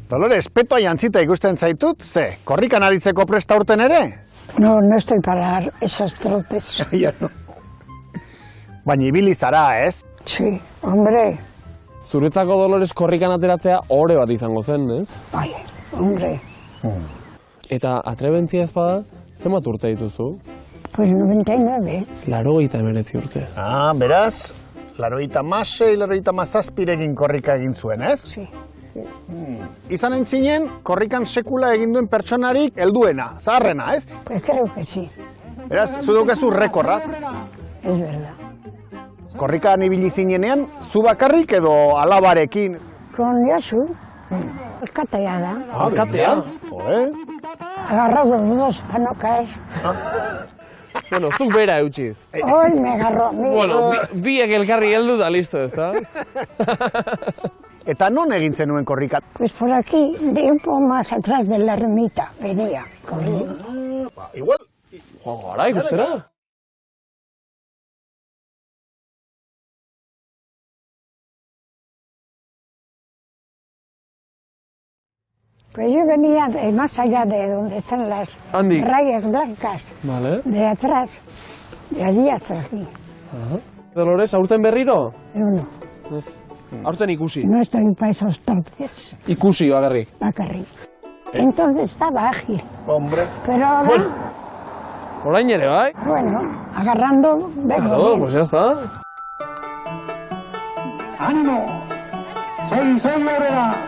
Dolores, petoa jantzita ikusten zaitut, ze, korrikan aritzeko presta urten ere? No, no estoy para esos trotes. Ja, no. Baina ibili zara, ez? Sí, hombre. Zuretzako Dolores korrikan ateratzea ore bat izango zen, ez? Bai, hombre. Eta atrebentzia ez bada, zenbat urte dituzu? Pues 99. 89 urte. Ah, beraz, 96, 97 korrika egin zuen, ez? Sí. Izan entzinen, korrikan sekula egin duen pertsonarik helduena, zaharrena, ez? Pues creo que sí. Beraz, zu dukezu rekorra. Es verdad. Korrikan ibili zinenean, zu bakarrik edo alabarekin? Con Josu, alkatea da. Alkatea? Joder. Agarrado los dos para no caer. Bueno, zuk bera eutxiz. Hoy me agarró a mí. Bueno, biek elkarri heldu da listo, ez da? Eta non egin zenuen korrikat? Pues por aquí, de un poco más atrás de la ermita, venía corriendo. Igual. Joan gara, ikustera? Pues yo venía de más allá de donde están las Handik. rayas blancas, Vale. de atrás, de allí hasta aquí. Dolores, aurten berriro? No, Ez. Aurten ikusi. no estoy para esos trotes, Ikusi bakarrik. bacarrí. Entonces estaba ágil, Hombre. pero ahora, Bueno. Orain ere, bai? bueno, agarrando, vengo. Claro, pues ya está. ¡Ánimo! ¡Soy Lorena!